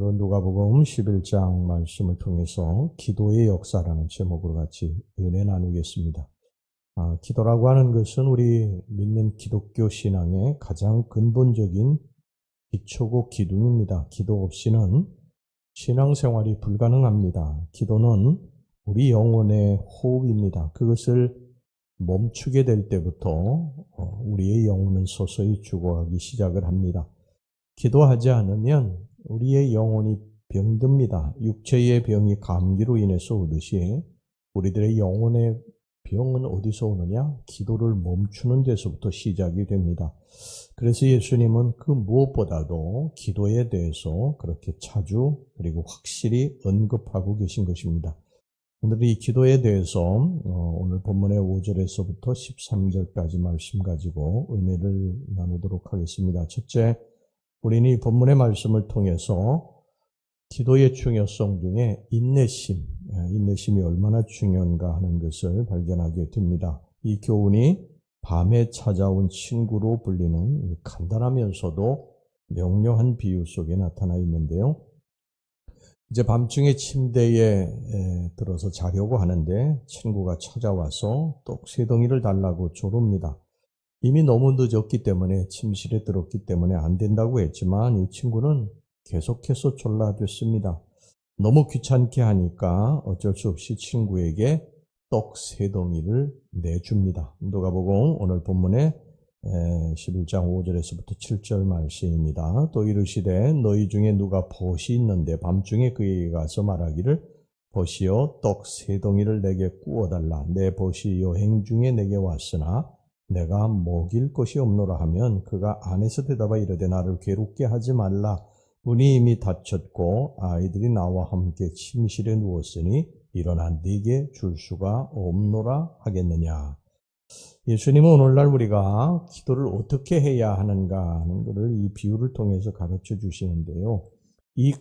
오늘은 누가복음 11장 말씀을 통해서 기도의 역사라는 제목으로 같이 은혜 나누겠습니다. 기도라고 하는 것은 우리 믿는 기독교 신앙의 가장 근본적인 기초고 기둥입니다. 기도 없이는 신앙생활이 불가능합니다. 기도는 우리 영혼의 호흡입니다. 그것을 멈추게 될 때부터 우리의 영혼은 서서히 죽어가기 시작을 합니다. 기도하지 않으면 우리의 영혼이 병듭니다. 육체의 병이 감기로 인해서 오듯이 우리들의 영혼의 병은 어디서 오느냐? 기도를 멈추는 데서부터 시작이 됩니다. 그래서 예수님은 그 무엇보다도 기도에 대해서 그렇게 자주 그리고 확실히 언급하고 계신 것입니다. 오늘 이 기도에 대해서 오늘 본문의 5절에서부터 13절까지 말씀 가지고 은혜를 나누도록 하겠습니다. 첫째, 우리는 이 본문의 말씀을 통해서 기도의 중요성 중에 인내심이 얼마나 중요한가 하는 것을 발견하게 됩니다. 이 교훈이 밤에 찾아온 친구로 불리는 간단하면서도 명료한 비유 속에 나타나 있는데요. 이제 밤중에 침대에 들어서 자려고 하는데 친구가 찾아와서 떡 3덩이를 달라고 조릅니다. 이미 너무 늦었기 때문에 침실에 들었기 때문에 안 된다고 했지만 이 친구는 계속해서 졸라댔습니다. 너무 귀찮게 하니까 어쩔 수 없이 친구에게 떡 3덩이를 내줍니다. 누가복음 오늘 본문에 11장 5절에서부터 7절 말씀입니다. 또 이르시되 너희 중에 누가 벗이 있는데 밤중에 그에게 가서 말하기를 벗이여 떡 3덩이를 내게 구워달라. 내 벗이 여행 중에 내게 왔으나 내가 먹일 것이 없노라 하면 그가 안에서 대답하 이르되 나를 괴롭게 하지 말라. 문이 이미 닫혔고 아이들이 나와 함께 침실에 누웠으니 일어나 네게 줄 수가 없노라 하겠느냐. 예수님은 오늘날 우리가 기도를 어떻게 해야 하는가 하는 것을 이 비유를 통해서 가르쳐 주시는데요. 이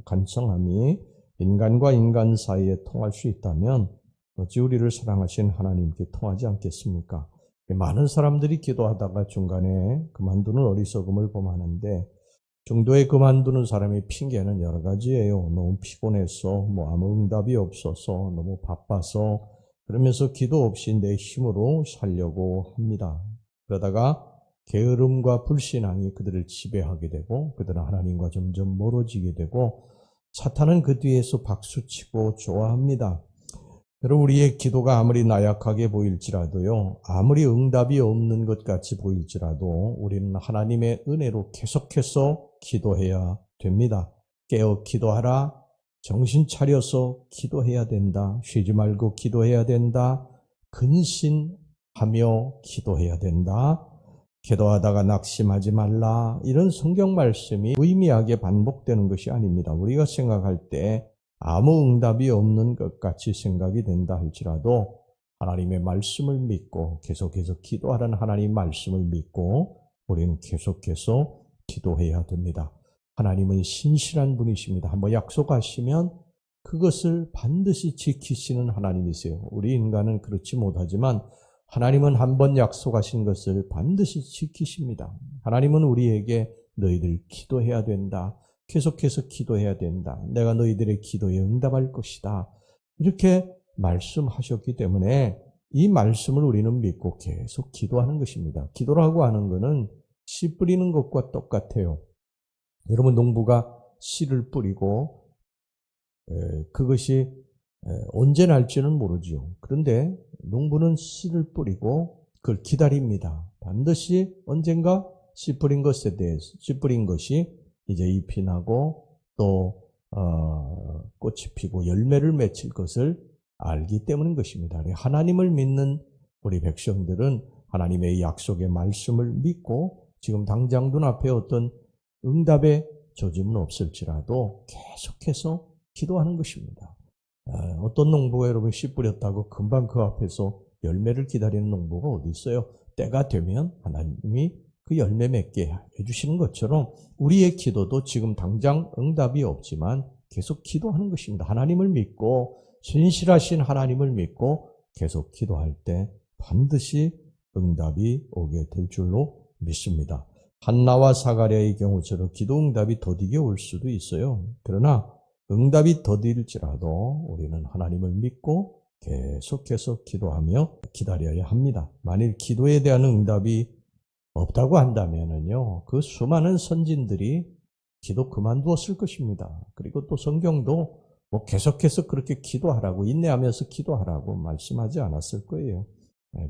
간청함이 인간과 인간 사이에 통할 수 있다면 어찌 우리를 사랑하신 하나님께 통하지 않겠습니까? 많은 사람들이 기도하다가 중간에 그만두는 어리석음을 범하는데 중도에 그만두는 사람의 핑계는 여러 가지예요. 너무 피곤해서, 아무 응답이 없어서, 너무 바빠서, 그러면서 기도 없이 내 힘으로 살려고 합니다. 그러다가 게으름과 불신앙이 그들을 지배하게 되고 그들은 하나님과 점점 멀어지게 되고 사탄은 그 뒤에서 박수치고 좋아합니다. 여러분, 우리의 기도가 아무리 나약하게 보일지라도요, 아무리 응답이 없는 것 같이 보일지라도 우리는 하나님의 은혜로 계속해서 기도해야 됩니다. 깨어 기도하라. 정신 차려서 기도해야 된다. 쉬지 말고 기도해야 된다. 근신하며 기도해야 된다. 기도하다가 낙심하지 말라. 이런 성경 말씀이 무의미하게 반복되는 것이 아닙니다. 우리가 생각할 때 아무 응답이 없는 것 같이 생각이 된다 할지라도 하나님의 말씀을 믿고 계속해서 기도하라는 하나님의 말씀을 믿고 우리는 계속해서 기도해야 됩니다. 하나님은 신실한 분이십니다. 한번 약속하시면 그것을 반드시 지키시는 하나님이세요. 우리 인간은 그렇지 못하지만 하나님은 한번 약속하신 것을 반드시 지키십니다. 하나님은 우리에게 너희들 기도해야 된다. 계속해서 기도해야 된다. 내가 너희들의 기도에 응답할 것이다. 이렇게 말씀하셨기 때문에 이 말씀을 우리는 믿고 계속 기도하는 것입니다. 기도라고 하는 것은 씨 뿌리는 것과 똑같아요. 여러분, 농부가 씨를 뿌리고 그것이 언제 날지는 모르죠. 그런데 농부는 씨를 뿌리고 그걸 기다립니다. 반드시 언젠가 씨 뿌린 것이 이제 잎이 나고 또 꽃이 피고 열매를 맺힐 것을 알기 때문인 것입니다. 하나님을 믿는 우리 백성들은 하나님의 약속의 말씀을 믿고 지금 당장 눈앞에 어떤 응답의 조짐은 없을지라도 계속해서 기도하는 것입니다. 어떤 농부가 여러분 씨 뿌렸다고 금방 그 앞에서 열매를 기다리는 농부가 어디 있어요? 때가 되면 하나님이 그 열매 맺게 해주시는 것처럼 우리의 기도도 지금 당장 응답이 없지만 계속 기도하는 것입니다. 하나님을 믿고 신실하신 하나님을 믿고 계속 기도할 때 반드시 응답이 오게 될 줄로 믿습니다. 한나와 사가랴의 경우처럼 기도 응답이 더디게 올 수도 있어요. 그러나 응답이 더딜지라도 우리는 하나님을 믿고 계속해서 기도하며 기다려야 합니다. 만일 기도에 대한 응답이 없다고 한다면요, 그 수많은 선진들이 기도 그만두었을 것입니다. 그리고 또 성경도 계속해서 그렇게 기도하라고, 인내하면서 기도하라고 말씀하지 않았을 거예요.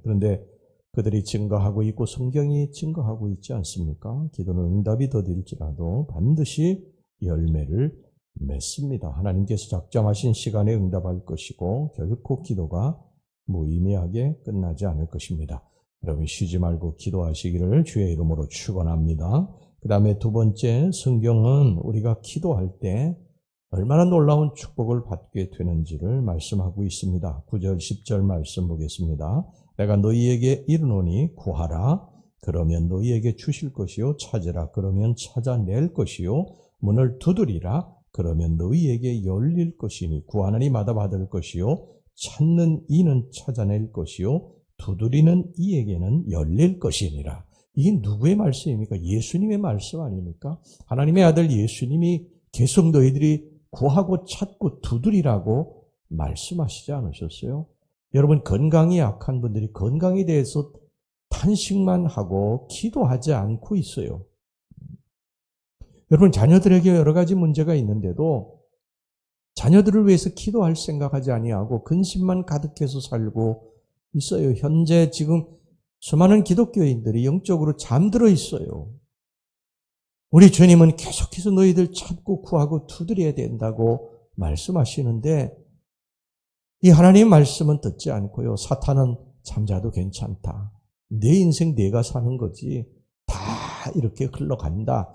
그런데 그들이 증거하고 있고 성경이 증거하고 있지 않습니까? 기도는 응답이 더딜지라도 반드시 열매를 맺습니다. 하나님께서 작정하신 시간에 응답할 것이고 결코 기도가 무의미하게 끝나지 않을 것입니다. 여러분 쉬지 말고 기도하시기를 주의 이름으로 축원합니다. 그 다음에 두 번째, 성경은 우리가 기도할 때 얼마나 놀라운 축복을 받게 되는지를 말씀하고 있습니다. 9절 10절 말씀 보겠습니다. 내가 너희에게 이르노니 구하라 그러면 너희에게 주실 것이요 찾으라 그러면 찾아낼 것이요 문을 두드리라 그러면 너희에게 열릴 것이니 구하는 이마다 받을 것이요 찾는 이는 찾아낼 것이요 두드리는 이에게는 열릴 것이니라. 이게 누구의 말씀입니까? 예수님의 말씀 아닙니까? 하나님의 아들 예수님이 계속 너희들이 구하고 찾고 두드리라고 말씀하시지 않으셨어요? 여러분 건강이 약한 분들이 건강에 대해서 탄식만 하고 기도하지 않고 있어요. 여러분 자녀들에게 여러 가지 문제가 있는데도 자녀들을 위해서 기도할 생각하지 아니하고 근심만 가득해서 살고 있어요. 현재 지금 수많은 기독교인들이 영적으로 잠들어 있어요. 우리 주님은 계속해서 너희들 찾고 구하고 두드려야 된다고 말씀하시는데 이 하나님의 말씀은 듣지 않고요. 사탄은 잠자도 괜찮다. 내 인생 내가 사는 거지. 다 이렇게 흘러간다.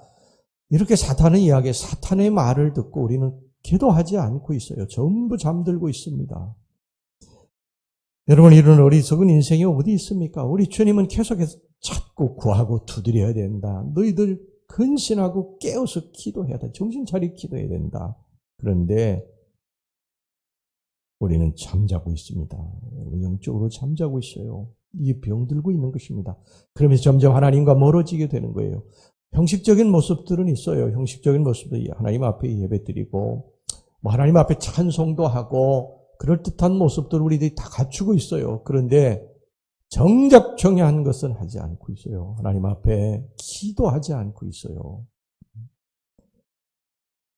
이렇게 사탄은 이야기해 사탄의 말을 듣고 우리는 기도하지 않고 있어요. 전부 잠들고 있습니다. 여러분 이런 어리석은 인생이 어디 있습니까? 우리 주님은 계속해서 찾고 구하고 두드려야 된다. 너희들 근신하고 깨어서 기도해야 돼. 정신 차리고 기도해야 된다. 그런데 우리는 잠자고 있습니다. 영적으로 잠자고 있어요. 이게 병들고 있는 것입니다. 그러면서 점점 하나님과 멀어지게 되는 거예요. 형식적인 모습들은 있어요. 형식적인 모습도 하나님 앞에 예배드리고 하나님 앞에 찬송도 하고 그럴듯한 모습들을 우리들이 다 갖추고 있어요. 그런데 정작 정의한 것은 하지 않고 있어요. 하나님 앞에 기도하지 않고 있어요.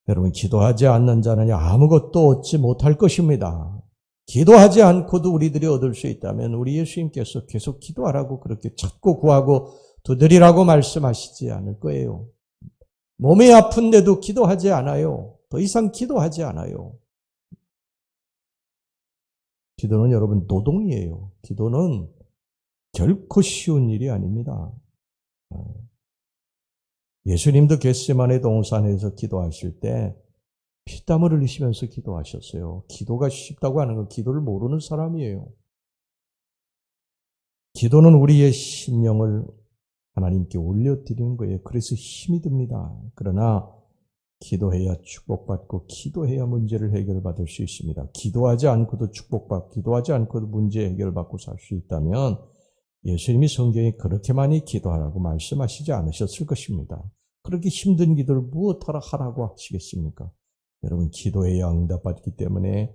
여러분 기도하지 않는 자는 아무것도 얻지 못할 것입니다. 기도하지 않고도 우리들이 얻을 수 있다면 우리 예수님께서 계속 기도하라고 그렇게 찾고 구하고 두드리라고 말씀하시지 않을 거예요. 몸이 아픈데도 기도하지 않아요. 더 이상 기도하지 않아요. 기도는 여러분 노동이에요. 기도는 결코 쉬운 일이 아닙니다. 예수님도 겟세마네 동산에서 기도하실 때 피땀을 흘리시면서 기도하셨어요. 기도가 쉽다고 하는 건 기도를 모르는 사람이에요. 기도는 우리의 심령을 하나님께 올려드리는 거예요. 그래서 힘이 듭니다. 그러나 기도해야 축복받고 기도해야 문제를 해결받을 수 있습니다. 기도하지 않고도 축복받고 기도하지 않고도 문제 해결받고 살 수 있다면 예수님이 성경에 그렇게 많이 기도하라고 말씀하시지 않으셨을 것입니다. 그렇게 힘든 기도를 무엇하라 하라고 하시겠습니까? 여러분 기도해야 응답받기 때문에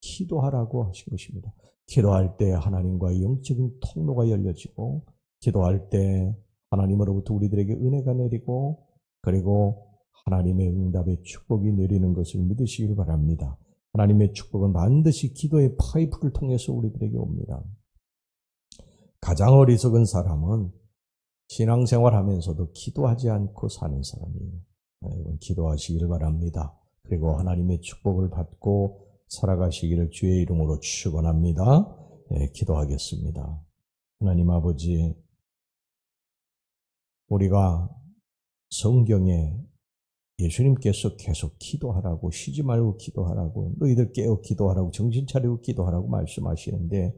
기도하라고 하신 것입니다. 기도할 때 하나님과의 영적인 통로가 열려지고 기도할 때 하나님으로부터 우리들에게 은혜가 내리고 그리고 하나님의 응답의 축복이 내리는 것을 믿으시길 바랍니다. 하나님의 축복은 반드시 기도의 파이프를 통해서 우리들에게 옵니다. 가장 어리석은 사람은 신앙생활하면서도 기도하지 않고 사는 사람이에요. 여러분 기도하시길 바랍니다. 그리고 하나님의 축복을 받고 살아가시기를 주의 이름으로 축원합니다. 기도하겠습니다. 하나님 아버지, 우리가 성경에 예수님께서 계속 기도하라고 쉬지 말고 기도하라고 너희들 깨어 기도하라고 정신 차리고 기도하라고 말씀하시는데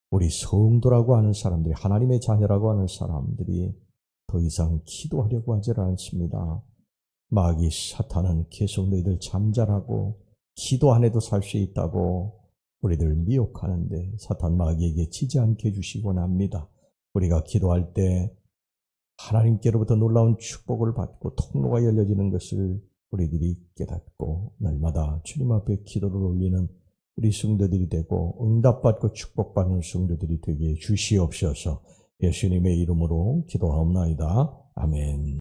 우리 성도라고 하는 사람들이 하나님의 자녀라고 하는 사람들이 더 이상 기도하려고 하지 않습니다. 마귀 사탄은 계속 너희들 잠자라고 기도 안 해도 살 수 있다고 우리들 미혹하는데 사탄 마귀에게 지지 않게 해주시곤 합니다. 우리가 기도할 때 하나님께로부터 놀라운 축복을 받고 통로가 열려지는 것을 우리들이 깨닫고 날마다 주님 앞에 기도를 올리는 우리 성도들이 되고 응답받고 축복받는 성도들이 되게 주시옵소서. 예수님의 이름으로 기도하옵나이다. 아멘.